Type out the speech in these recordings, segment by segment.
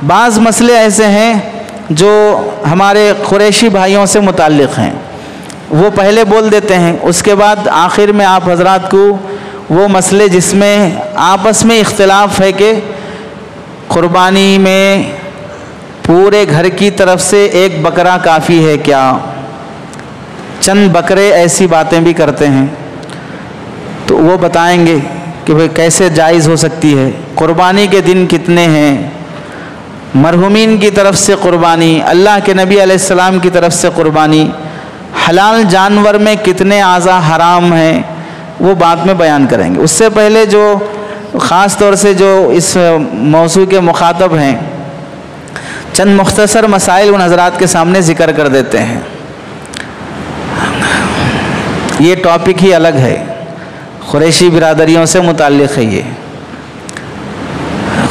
بعض مسئلے ایسے ہیں جو ہمارے قریشی بھائیوں سے متعلق ہیں، وہ پہلے بول دیتے ہیں، اس کے بعد آخر میں آپ حضرات کو وہ مسئلے جس میں آپس میں اختلاف ہے کہ قربانی میں پورے گھر کی طرف سے ایک بکرا کافی ہے کیا، چند بکرے ایسی باتیں بھی کرتے ہیں، تو وہ بتائیں گے کہ بھئی کیسے جائز ہو سکتی ہے، قربانی کے دن کتنے ہیں، مرحومین کی طرف سے قربانی، اللہ کے نبی علیہ السلام کی طرف سے قربانی، حلال جانور میں کتنے اعضاء حرام ہیں، وہ بعد میں بیان کریں گے۔ اس سے پہلے جو خاص طور سے جو اس موضوع کے مخاطب ہیں، چند مختصر مسائل ان حضرات کے سامنے ذکر کر دیتے ہیں۔ یہ ٹاپک ہی الگ ہے، قریشی برادریوں سے متعلق ہے۔ یہ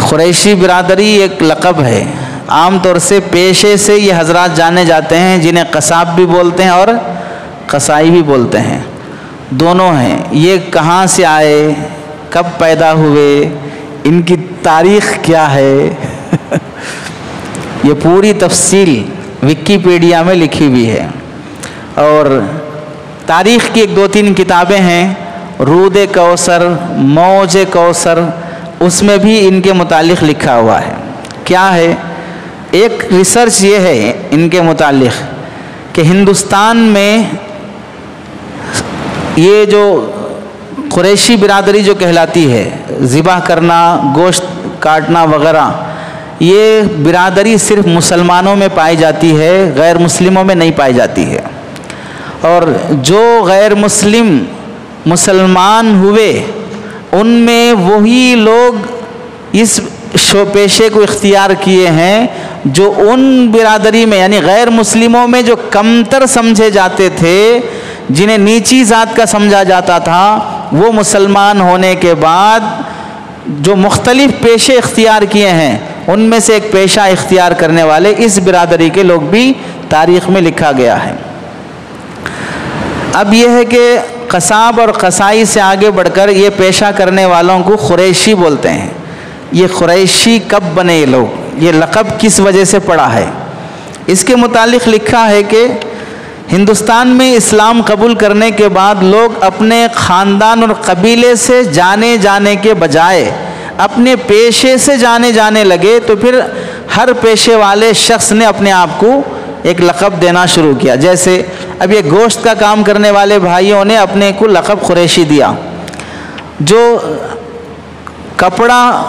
قریشی برادری ایک لقب ہے، عام طور سے پیشے سے یہ حضرات جانے جاتے ہیں، جنہیں قصاب بھی بولتے ہیں اور قصائی بھی بولتے ہیں، دونوں ہیں۔ یہ کہاں سے آئے، کب پیدا ہوئے، ان کی تاریخ کیا ہے یہ پوری تفصیل وکیپیڈیا میں لکھی ہوئی ہے، اور تاریخ کی ایک دو تین کتابیں ہیں، رود کوثر، موج کوثر، اس میں بھی ان کے متعلق لکھا ہوا ہے۔ کیا ہے؟ ایک ریسرچ یہ ہے ان کے متعلق کہ ہندوستان میں یہ جو قریشی برادری جو کہلاتی ہے، ذبح کرنا، گوشت کاٹنا وغیرہ، یہ برادری صرف مسلمانوں میں پائی جاتی ہے، غیر مسلموں میں نہیں پائی جاتی ہے، اور جو غیر مسلم مسلمان ہوئے ان میں وہی لوگ اس پیشے کو اختیار کیے ہیں جو ان برادری میں یعنی غیر مسلموں میں جو کمتر سمجھے جاتے تھے، جنہیں نیچی ذات کا سمجھا جاتا تھا، وہ مسلمان ہونے کے بعد جو مختلف پیشے اختیار کیے ہیں، ان میں سے ایک پیشہ اختیار کرنے والے اس برادری کے لوگ بھی تاریخ میں لکھا گیا ہے۔ اب یہ ہے کہ قصاب اور قصائی سے آگے بڑھ کر یہ پیشہ کرنے والوں کو قریشی بولتے ہیں۔ یہ قریشی کب بنے یہ لوگ، یہ لقب کس وجہ سے پڑا ہے؟ اس کے متعلق لکھا ہے کہ ہندوستان میں اسلام قبول کرنے کے بعد لوگ اپنے خاندان اور قبیلے سے جانے جانے کے بجائے اپنے پیشے سے جانے لگے، تو پھر ہر پیشے والے شخص نے اپنے آپ کو ایک لقب دینا شروع کیا۔ جیسے اب یہ گوشت کا کام کرنے والے بھائیوں نے اپنے کو لقب قریشی دیا، جو کپڑا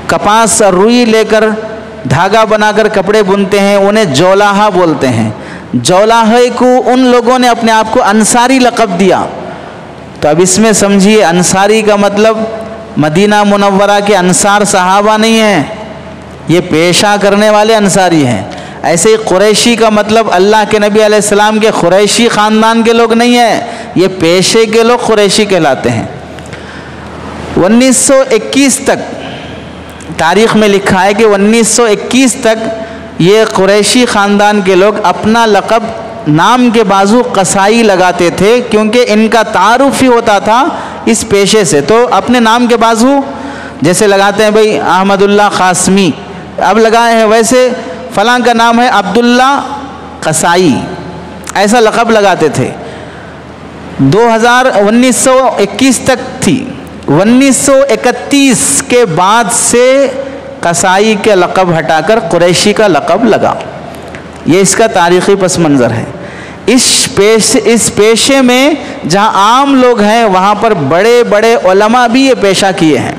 کپاس اور روئی لے کر دھاگا بنا کر کپڑے بنتے ہیں انہیں جولاہا بولتے ہیں۔ جولاہے کو ان لوگوں نے اپنے آپ کو انصاری لقب دیا۔ تو اب اس میں سمجھیے انصاری کا مطلب مدینہ منورہ کے انصار صحابہ نہیں ہیں، یہ پیشہ کرنے والے انصاری ہیں۔ ایسے ہی قریشی کا مطلب اللہ کے نبی علیہ السلام کے قریشی خاندان کے لوگ نہیں ہیں، یہ پیشے کے لوگ قریشی کہلاتے ہیں۔ 1921 تک تاریخ میں لکھا ہے کہ 1921 تک یہ قریشی خاندان کے لوگ اپنا لقب نام کے بازو قصائی لگاتے تھے، کیونکہ ان کا تعارف ہی ہوتا تھا اس پیشے سے، تو اپنے نام کے بازو جیسے لگاتے ہیں بھئی احمد اللہ قاسمی، اب لگائے ہیں ویسے فلاں کا نام ہے عبداللہ قصائی، ایسا لقب لگاتے تھے۔ 1921 تک تھی، 1931 کے بعد سے قصائی کے لقب ہٹا کر قریشی کا لقب لگا۔ یہ اس کا تاریخی پس منظر ہے۔ اس پیشے میں جہاں عام لوگ ہیں وہاں پر بڑے بڑے علماء بھی یہ پیشہ کیے ہیں،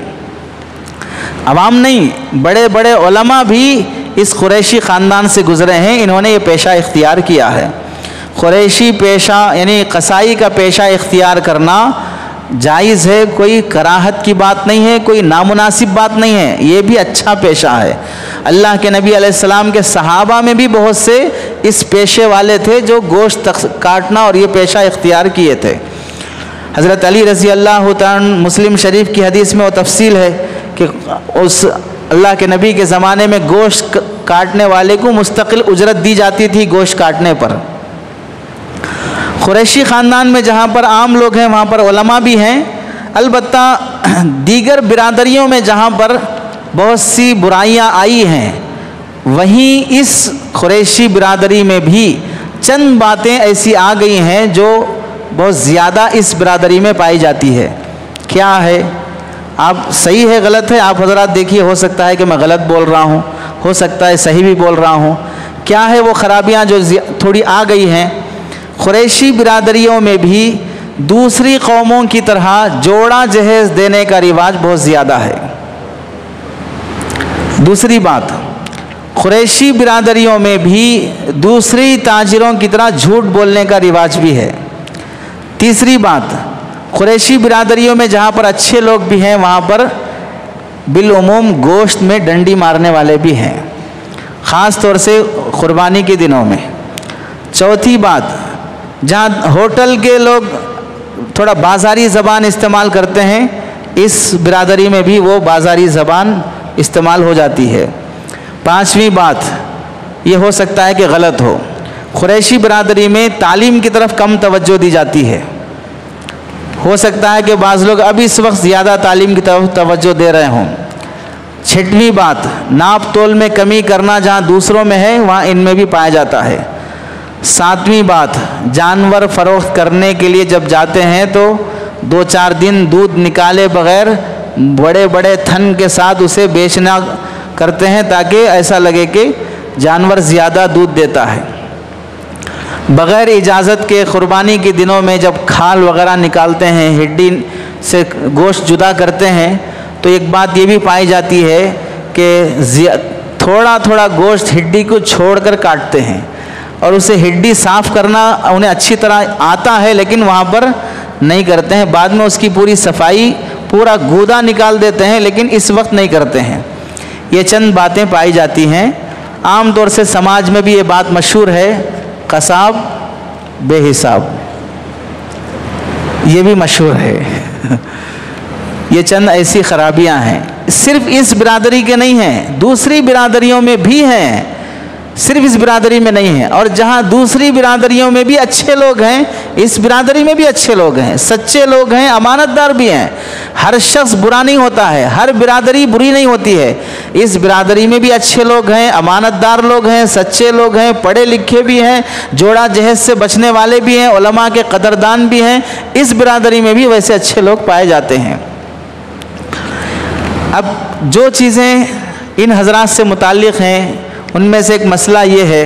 عوام نہیں، بڑے بڑے علماء بھی اس قریشی خاندان سے گزرے ہیں، انہوں نے یہ پیشہ اختیار کیا ہے۔ قریشی پیشہ یعنی قصائی کا پیشہ اختیار کرنا جائز ہے، کوئی کراہت کی بات نہیں ہے، کوئی نامناسب بات نہیں ہے، یہ بھی اچھا پیشہ ہے۔ اللہ کے نبی علیہ السلام کے صحابہ میں بھی بہت سے اس پیشے والے تھے جو گوشت کاٹنا اور یہ پیشہ اختیار کیے تھے۔ حضرت علی رضی اللہ تعالیٰ مسلم شریف کی حدیث میں وہ تفصیل ہے کہ اس اللہ کے نبی کے زمانے میں گوشت کاٹنے والے کو مستقل اجرت دی جاتی تھی گوشت کاٹنے پر۔ قریشی خاندان میں جہاں پر عام لوگ ہیں وہاں پر علماء بھی ہیں، البتہ دیگر برادریوں میں جہاں پر بہت سی برائیاں آئی ہیں، وہیں اس قریشی برادری میں بھی چند باتیں ایسی آ گئی ہیں جو بہت زیادہ اس برادری میں پائی جاتی ہے۔ کیا ہے؟ آپ صحیح ہے غلط ہے آپ حضرات دیکھیے، ہو سکتا ہے کہ میں غلط بول رہا ہوں، ہو سکتا ہے صحیح بھی بول رہا ہوں۔ کیا ہے وہ خرابیاں جو تھوڑی آ گئی ہیں؟ قریشی برادریوں میں بھی دوسری قوموں کی طرح جوڑا جہیز دینے کا رواج بہت زیادہ ہے۔ دوسری بات، قریشی برادریوں میں بھی دوسری تاجروں کی طرح جھوٹ بولنے کا رواج بھی ہے۔ تیسری بات، قریشی برادریوں میں جہاں پر اچھے لوگ بھی ہیں وہاں پر بالعموم گوشت میں ڈنڈی مارنے والے بھی ہیں، خاص طور سے قربانی کے دنوں میں۔ چوتھی بات، جہاں ہوٹل کے لوگ تھوڑا بازاری زبان استعمال کرتے ہیں، اس برادری میں بھی وہ بازاری زبان استعمال ہو جاتی ہے۔ پانچویں بات، یہ ہو سکتا ہے کہ غلط ہو، قریشی برادری میں تعلیم کی طرف کم توجہ دی جاتی ہے۔ ہو سکتا ہے کہ بعض لوگ اب اس وقت زیادہ تعلیم کی طرف توجہ دے رہے ہوں۔ چھٹویں بات، ناپ تول میں کمی کرنا جہاں دوسروں میں ہے وہاں ان میں بھی پایا جاتا ہے۔ ساتویں بات، جانور فروخت کرنے کے لیے جب جاتے ہیں تو 2-4 دن دودھ نکالے بغیر بڑے بڑے تھن کے ساتھ اسے بیچنا کرتے ہیں تاکہ ایسا لگے کہ جانور زیادہ دودھ دیتا ہے۔ بغیر اجازت کے قربانی کے دنوں میں جب کھال وغیرہ نکالتے ہیں، ہڈی سے گوشت جدا کرتے ہیں، تو ایک بات یہ بھی پائی جاتی ہے کہ تھوڑا تھوڑا گوشت ہڈی کو چھوڑ کر کاٹتے ہیں، اور اسے ہڈی صاف کرنا انہیں اچھی طرح آتا ہے لیکن وہاں پر نہیں کرتے ہیں، بعد میں اس کی پوری صفائی پورا گودا نکال دیتے ہیں لیکن اس وقت نہیں کرتے ہیں۔ یہ چند باتیں پائی جاتی ہیں۔ عام طور سے سماج میں بھی یہ بات مشہور ہے، قصاب بے حساب، یہ بھی مشہور ہے۔ یہ چند ایسی خرابیاں ہیں، صرف اس برادری کے نہیں ہیں، دوسری برادریوں میں بھی ہیں، صرف اس برادری میں نہیں ہیں۔ اور جہاں دوسری برادریوں میں بھی اچھے لوگ ہیں، اس برادری میں بھی اچھے لوگ ہیں، سچے لوگ ہیں، امانت دار بھی ہیں۔ ہر شخص برا نہیں ہوتا ہے، ہر برادری بری نہیں ہوتی ہے۔ اس برادری میں بھی اچھے لوگ ہیں، امانت دار لوگ ہیں، سچے لوگ ہیں، پڑھے لکھے بھی ہیں، جوڑا جہیز سے بچنے والے بھی ہیں، علماء کے قدردان بھی ہیں۔ اس برادری میں بھی ویسے اچھے لوگ پائے جاتے ہیں۔ اب جو چیزیں ان حضرات سے متعلق ہیں ان میں سے ایک مسئلہ یہ ہے،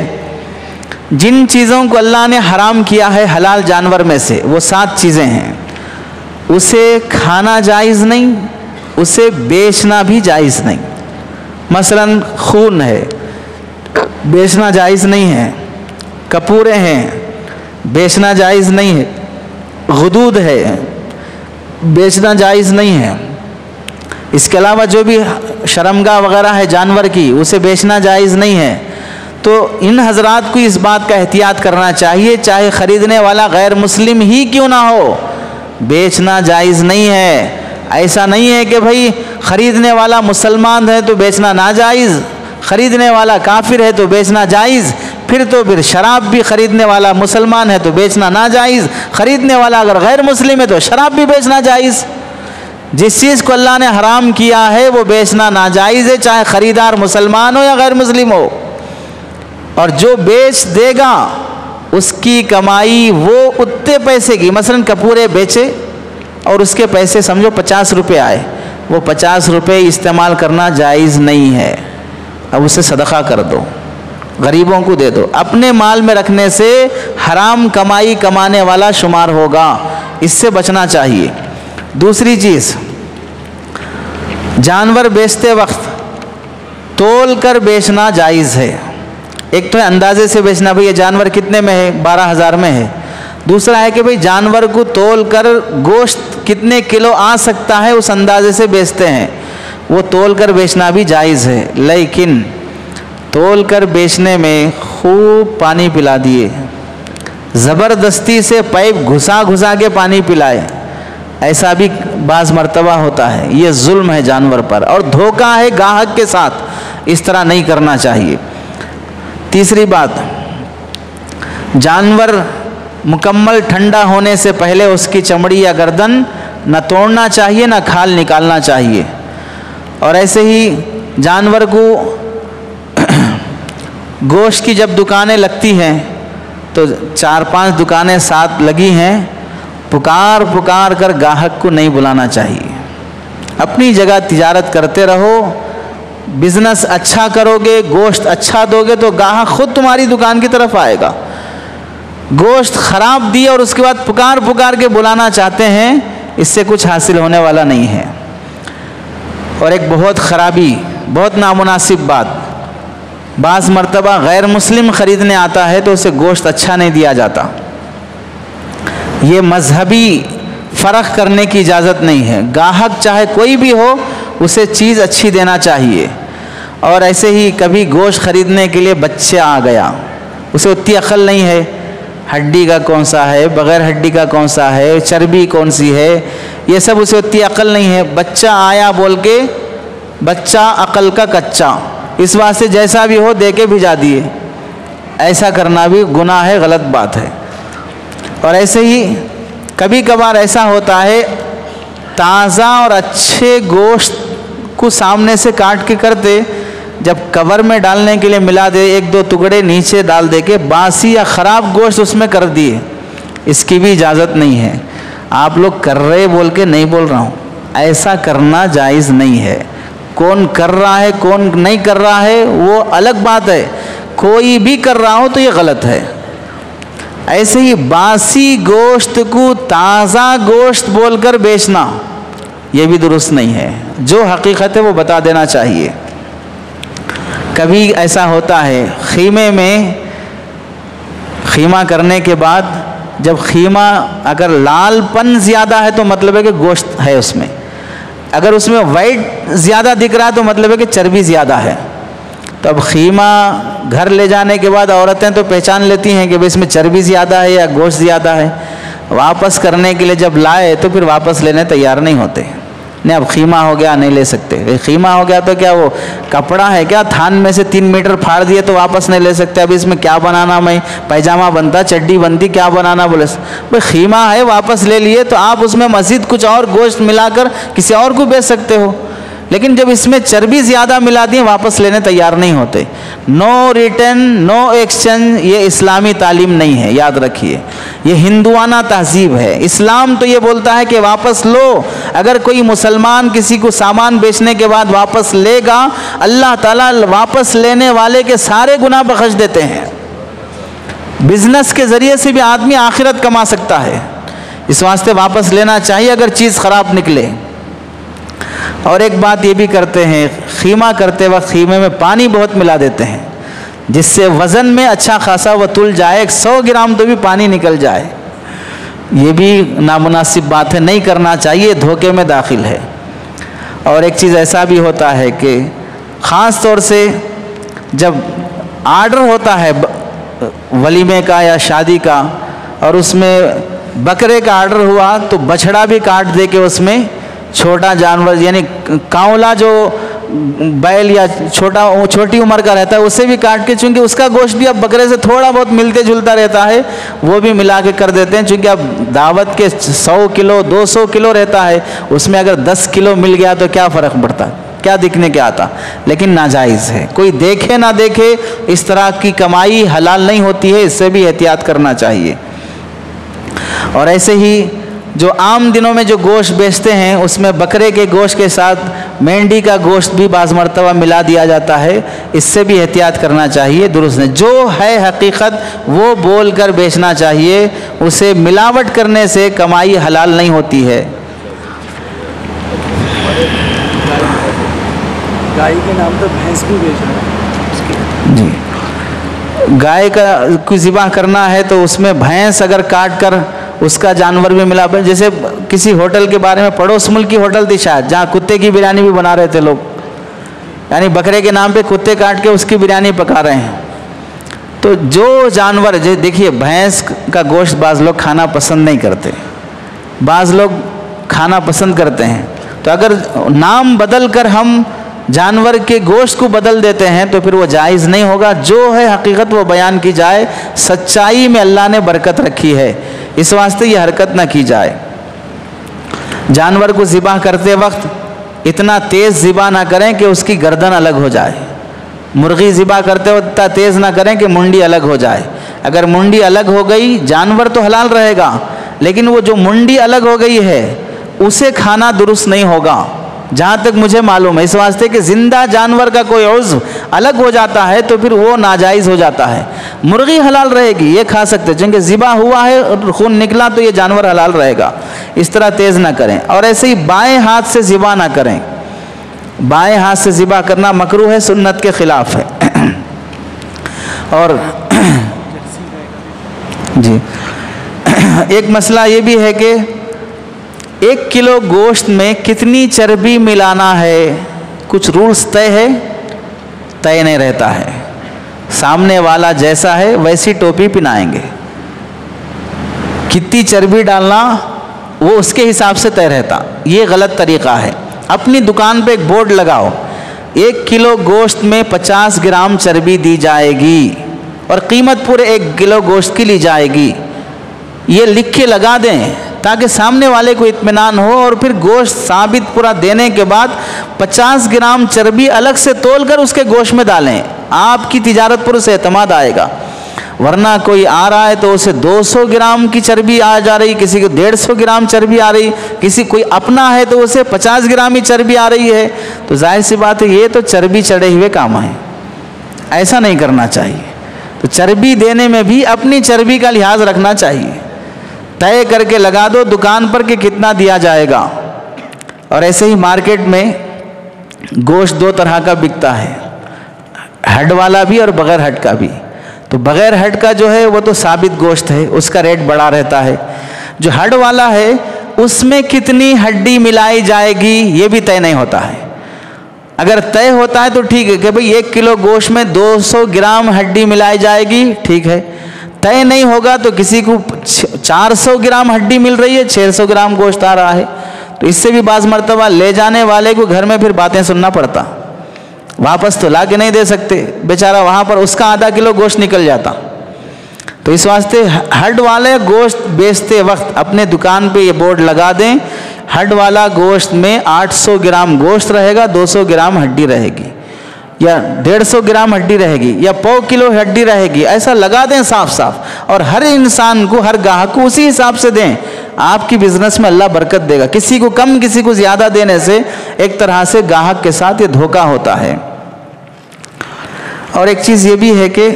جن چیزوں کو اللہ نے حرام کیا ہے حلال جانور میں سے، وہ 7 چیزیں ہیں، اسے کھانا جائز نہیں، اسے بیچنا بھی جائز نہیں۔ مثلا خون ہے، بیچنا جائز نہیں ہے، کپورے ہیں، بیچنا جائز نہیں ہے، غدود ہے، بیچنا جائز نہیں ہے۔ اس کے علاوہ جو بھی شرمگاہ وغیرہ ہے جانور کی، اسے بیچنا جائز نہیں ہے۔ تو ان حضرات کو اس بات کا احتیاط کرنا چاہیے، چاہے خریدنے والا غیر مسلم ہی کیوں نہ ہو، بیچنا جائز نہیں ہے۔ ایسا نہیں ہے کہ بھائی خریدنے والا مسلمان ہے تو بیچنا ناجائز، خریدنے والا کافر ہے تو بیچنا جائز، پھر شراب بھی خریدنے والا مسلمان ہے تو بیچنا ناجائز، خریدنے والا اگر غیر مسلم ہے تو شراب بھی بیچنا جائز۔ جس چیز کو اللہ نے حرام کیا ہے وہ بیچنا ناجائز ہے، چاہے خریدار مسلمان ہو یا غیر مسلم ہو۔ اور جو بیچ دے گا اس کی کمائی وہ اتنے پیسے کی، مثلا کپورے بیچے اور اس کے پیسے سمجھو 50 روپے آئے، وہ 50 روپے استعمال کرنا جائز نہیں ہے، اب اسے صدقہ کر دو، غریبوں کو دے دو۔ اپنے مال میں رکھنے سے حرام کمائی کمانے والا شمار ہوگا، اس سے بچنا چاہیے۔ دوسری چیز، جانور بیچتے وقت تول کر بیچنا جائز ہے۔ ایک تو ہے اندازے سے بیچنا، بھئی یہ جانور کتنے میں ہے، 12,000 میں ہے۔ دوسرا ہے کہ بھئی جانور کو تول کر گوشت کتنے کلو آ سکتا ہے اس اندازے سے بیچتے ہیں، وہ تول کر بیچنا بھی جائز ہے۔ لیکن تول کر بیچنے میں خوب پانی پلا دیے، زبردستی سے پائپ گھسا گھسا کے پانی پلائے، ایسا بھی بعض مرتبہ ہوتا ہے، یہ ظلم ہے جانور پر اور دھوکہ ہے گاہک کے ساتھ، اس طرح نہیں کرنا چاہیے۔ تیسری بات، جانور مکمل ٹھنڈا ہونے سے پہلے اس کی چمڑی یا گردن نہ توڑنا چاہیے نہ کھال نکالنا چاہیے، اور ایسے ہی جانور کو گوشت کی جب دکانیں لگتی ہیں تو 4-5 دکانیں ساتھ لگی ہیں، پکار پکار کر گاہک کو نہیں بلانا چاہیے۔ اپنی جگہ تجارت کرتے رہو، بزنس اچھا کرو گے، گوشت اچھا دو گے تو گاہک خود تمہاری دکان کی طرف آئے گا۔ گوشت خراب دی اور اس کے بعد پکار پکار کے بلانا چاہتے ہیں، اس سے کچھ حاصل ہونے والا نہیں ہے۔ اور ایک بہت خرابی، بہت نامناسب بات، بعض مرتبہ غیر مسلم خریدنے آتا ہے تو اسے گوشت اچھا نہیں دیا جاتا۔ یہ مذہبی فرق کرنے کی اجازت نہیں ہے، گاہک چاہے کوئی بھی ہو اسے چیز اچھی دینا چاہیے۔ اور ایسے ہی کبھی گوشت خریدنے کے لیے بچہ آ گیا، اسے اتنی عقل نہیں ہے ہڈی کا کون سا ہے، بغیر ہڈی کا کون سا ہے، چربی کون سی ہے، یہ سب اسے اتنی عقل نہیں ہے۔ بچہ آیا بول کے، بچہ عقل کا کچا، اس واسطے جیسا بھی ہو دے کے بھجا دیے، ایسا کرنا بھی گناہ ہے، غلط بات ہے۔ اور ایسے ہی کبھی کبھار ایسا ہوتا ہے تازہ اور اچھے گوشت کو سامنے سے کاٹ کے کرتے، جب کور میں ڈالنے کے لیے ملا دے 1-2 ٹکڑے نیچے ڈال دے کے باسی یا خراب گوشت اس میں کر دیے، اس کی بھی اجازت نہیں ہے۔ آپ لوگ کر رہے بول کے نہیں بول رہا ہوں، ایسا کرنا جائز نہیں ہے۔ کون کر رہا ہے کون نہیں کر رہا ہے وہ الگ بات ہے، کوئی بھی کر رہا ہو تو یہ غلط ہے۔ ایسے ہی باسی گوشت کو تازہ گوشت بول کر بیچنا یہ بھی درست نہیں ہے، جو حقیقت ہے وہ بتا دینا چاہیے۔ کبھی ایسا ہوتا ہے خیمے میں خیمہ کرنے کے بعد جب خیمہ اگر لال پن زیادہ ہے تو مطلب ہے کہ گوشت ہے اس میں، اگر اس میں وائٹ زیادہ دکھ رہا ہے تو مطلب ہے کہ چربی زیادہ ہے۔ تو اب خیمہ گھر لے جانے کے بعد عورتیں تو پہچان لیتی ہیں کہ اس میں چربی زیادہ ہے یا گوشت زیادہ ہے، واپس کرنے کے لیے جب لائے تو پھر واپس لینے تیار نہیں ہوتے، نہیں اب خیمہ ہو گیا نہیں لے سکتے۔ خیمہ ہو گیا تو کیا وہ کپڑا ہے کیا، تھان میں سے 3 میٹر پھاڑ دیے تو واپس نہیں لے سکتے، اب اس میں کیا بنانا، میں پیجامہ بنتا چڈی بنتی کیا بنانا، بولے بھائی خیمہ ہے واپس لے لیے تو آپ اس میں مزید کچھ اور گوشت ملا کر کسی اور کو بیچ سکتے ہو، لیکن جب اس میں چربی زیادہ ملا دی واپس لینے تیار نہیں ہوتے۔ نو ریٹرن نو ایکسچینج، یہ اسلامی تعلیم نہیں ہے، یاد رکھیے، یہ ہندوانہ تہذیب ہے۔ اسلام تو یہ بولتا ہے کہ واپس لو، اگر کوئی مسلمان کسی کو سامان بیچنے کے بعد واپس لے گا اللہ تعالیٰ واپس لینے والے کے سارے گناہ بخش دیتے ہیں۔ بزنس کے ذریعے سے بھی آدمی آخرت کما سکتا ہے، اس واسطے واپس لینا چاہیے اگر چیز خراب نکلے۔ اور ایک بات یہ بھی کرتے ہیں، خیمہ کرتے وقت خیمے میں پانی بہت ملا دیتے ہیں جس سے وزن میں اچھا خاصا وہ تل جائے، 100 گرام تو بھی پانی نکل جائے، یہ بھی نامناسب بات ہے، نہیں کرنا چاہیے، دھوکے میں داخل ہے۔ اور ایک چیز ایسا بھی ہوتا ہے کہ خاص طور سے جب آرڈر ہوتا ہے ولیمے کا یا شادی کا اور اس میں بکرے کا آرڈر ہوا تو بچھڑا بھی کاٹ دے کے اس میں چھوٹا جانور یعنی کاؤلا جو بیل یا چھوٹی عمر کا رہتا ہے اسے بھی کاٹ کے، چونکہ اس کا گوشت بھی اب بکرے سے تھوڑا بہت ملتے جلتا رہتا ہے، وہ بھی ملا کے کر دیتے ہیں، چونکہ اب دعوت کے 100 کلو 200 کلو رہتا ہے، اس میں اگر 10 کلو مل گیا تو کیا فرق پڑتا، کیا دکھنے کے آتا، لیکن ناجائز ہے۔ کوئی دیکھے نہ دیکھے اس طرح کی کمائی حلال نہیں ہوتی ہے، اس سے بھی احتیاط کرنا چاہیے۔ اور ایسے ہی جو عام دنوں میں جو گوشت بیچتے ہیں اس میں بکرے کے گوشت کے ساتھ مینڈی کا گوشت بھی بعض مرتبہ ملا دیا جاتا ہے، اس سے بھی احتیاط کرنا چاہیے۔ درست ہے، جو ہے حقیقت وہ بول کر بیچنا چاہیے، اسے ملاوٹ کرنے سے کمائی حلال نہیں ہوتی ہے۔ گائے کے نام پر بھینس بھی بیچ رہا ہے جی، گائے کو ذبح کرنا ہے تو اس میں بھینس اگر کاٹ کر اس کا جانور بھی ملا، جیسے کسی ہوٹل کے بارے میں پڑوس ملک کی ہوٹل تھی شاید جہاں کتے کی بریانی بھی بنا رہے تھے لوگ، یعنی بکرے کے نام پہ کتے کاٹ کے اس کی بریانی پکا رہے ہیں۔ تو جو جانور دیکھیے بھینس کا گوشت بعض لوگ کھانا پسند نہیں کرتے، بعض لوگ کھانا پسند کرتے ہیں، تو اگر نام بدل کر ہم جانور کے گوشت کو بدل دیتے ہیں تو پھر وہ جائز نہیں ہوگا۔ جو ہے حقیقت وہ بیان کی جائے، سچائی میں اللہ نے برکت رکھی ہے، اس واسطے یہ حرکت نہ کی جائے۔ جانور کو ذبح کرتے وقت اتنا تیز ذبح نہ کریں کہ اس کی گردن الگ ہو جائے. مرغی ذبح کرتے وقت اتنا تیز نہ کریں کہ منڈی الگ ہو جائے. اگر منڈی الگ ہو گئی جانور تو حلال رہے گا، لیکن وہ جو منڈی الگ ہو گئی ہے اسے کھانا درست نہیں ہوگا جہاں تک مجھے معلوم ہے. اس واسطے کہ زندہ جانور کا کوئی عضو الگ ہو جاتا ہے تو پھر وہ ناجائز ہو جاتا ہے. مرغی حلال رہے گی، یہ کھا سکتے، چونکہ ذبح ہوا ہے اور خون نکلا تو یہ جانور حلال رہے گا. اس طرح تیز نہ کریں. اور ایسے ہی بائیں ہاتھ سے ذبح نہ کریں. بائیں ہاتھ سے ذبح کرنا مکروہ ہے، سنت کے خلاف ہے. اور جی ایک مسئلہ یہ بھی ہے کہ 1 کلو گوشت میں کتنی چربی ملانا ہے، کچھ رولز طے ہے؟ طے نہیں رہتا ہے. سامنے والا جیسا ہے ویسی ٹوپی پہنائیں گے. کتنی چربی ڈالنا وہ اس کے حساب سے طے رہتا. یہ غلط طریقہ ہے. اپنی دکان پہ ایک بورڈ لگاؤ، 1 کلو گوشت میں 50 گرام چربی دی جائے گی اور قیمت پورے 1 کلو گوشت کی لی جائے گی. یہ لکھ کے لگا دیں تاکہ سامنے والے کو اطمینان ہو، اور پھر گوشت ثابت پورا دینے کے بعد 50 گرام چربی الگ سے تول کر اس کے گوشت میں ڈالیں. آپ کی تجارت پر اسے اعتماد آئے گا. ورنہ کوئی آ رہا ہے تو اسے 200 گرام کی چربی آ جا رہی، کسی کو 150 گرام چربی آ رہی، کسی کوئی اپنا ہے تو اسے 50 گرام ہی چربی آ رہی ہے. تو ظاہر سی بات ہے یہ تو چربی چڑھے ہوئے کام ہے. ایسا نہیں کرنا چاہیے. تو چربی دینے میں بھی اپنی چربی کا لحاظ رکھنا چاہیے. طے کر کے لگا دو دکان پر کہ کتنا دیا جائے گا. اور ایسے ہی مارکیٹ میں گوشت 2 طرح کا بکتا ہے، ہڈ والا بھی اور بغیر ہڈ کا بھی. تو بغیر ہڈ کا جو ہے وہ تو ثابت گوشت ہے، اس کا ریٹ بڑا رہتا ہے. جو ہڈ والا ہے اس میں کتنی ہڈی ملائی جائے گی یہ بھی طے نہیں ہوتا ہے. اگر طے ہوتا ہے تو ٹھیک ہے کہ بھئی 1 کلو گوشت میں 200 گرام ہڈی ملائی جائے گی، ٹھیک ہے. طے نہیں ہوگا تو کسی کو 400 گرام ہڈی مل رہی ہے، 600 گرام گوشت آ رہا ہے، تو اس سے بھی بعض مرتبہ لے جانے والے کو گھر میں پھر باتیں سننا پڑتا. واپس تو لا کے نہیں دے سکتے بیچارہ، وہاں پر اس کا آدھا کلو گوشت نکل جاتا. تو اس واسطے ہڈ والے گوشت بیچتے وقت اپنے دکان پہ یہ بورڈ لگا دیں، ہڈ والا گوشت میں 800 گرام گوشت رہے گا، 200 گرام ہڈی رہے گی، یا 150 گرام ہڈی رہے گی، یا پاؤ کلو ہڈی رہے گی. ایسا لگا دیں صاف صاف، اور ہر انسان کو، ہر گاہک کو اسی حساب سے دیں. آپ کی بزنس میں اللہ برکت دے گا. کسی کو کم کسی کو زیادہ دینے سے ایک طرح سے گاہک کے ساتھ یہ دھوکہ ہوتا ہے. اور ایک چیز یہ بھی ہے کہ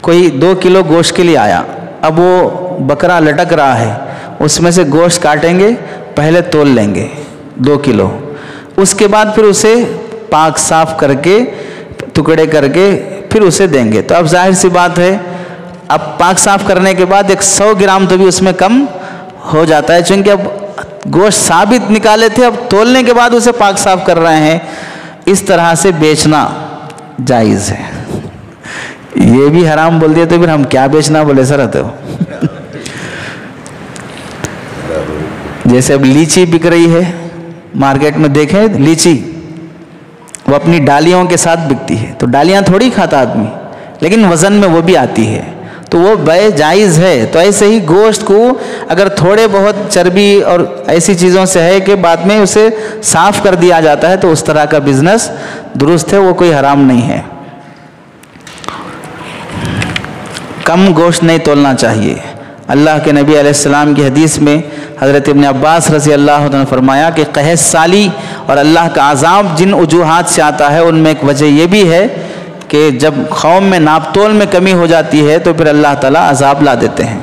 کوئی 2 کلو گوشت کے لیے آیا، اب وہ بکرا لٹک رہا ہے، اس میں سے گوشت کاٹیں گے، پہلے تول لیں گے 2 کلو، اس کے بعد پھر اسے پاک صاف کر کے ٹکڑے کر کے پھر اسے دیں گے. تو اب ظاہر سی بات ہے اب پاک صاف کرنے کے بعد 100 گرام تو بھی اس میں کم ہو جاتا ہے، چونکہ اب گوشت ثابت نکالے تھے، اب تولنے کے بعد اسے پاک صاف کر رہے ہیں. اس طرح سے بیچنا جائز ہے. یہ بھی حرام بول دیا تو پھر ہم کیا بیچنا بولے سر رہتے ہو. جیسے اب لیچی بک رہی ہے مارکیٹ میں، دیکھیں لیچی وہ اپنی ڈالیوں کے ساتھ بکتی ہے، تو ڈالیاں تھوڑی کھاتا آدمی، لیکن وزن میں وہ بھی آتی ہے، تو وہ بے جائز ہے. تو ایسے ہی گوشت کو اگر تھوڑے بہت چربی اور ایسی چیزوں سے ہے کہ بعد میں اسے صاف کر دیا جاتا ہے، تو اس طرح کا بزنس درست ہے، وہ کوئی حرام نہیں ہے. کم گوشت نہیں تولنا چاہیے. اللہ کے نبی علیہ السلام کی حدیث میں حضرت ابن عباس رضی اللہ عنہ نے فرمایا کہ قحط سالی اور اللہ کا عذاب جن وجوہات سے آتا ہے ان میں ایک وجہ یہ بھی ہے کہ جب قوم میں ناپ تول میں کمی ہو جاتی ہے تو پھر اللہ تعالیٰ عذاب لا دیتے ہیں.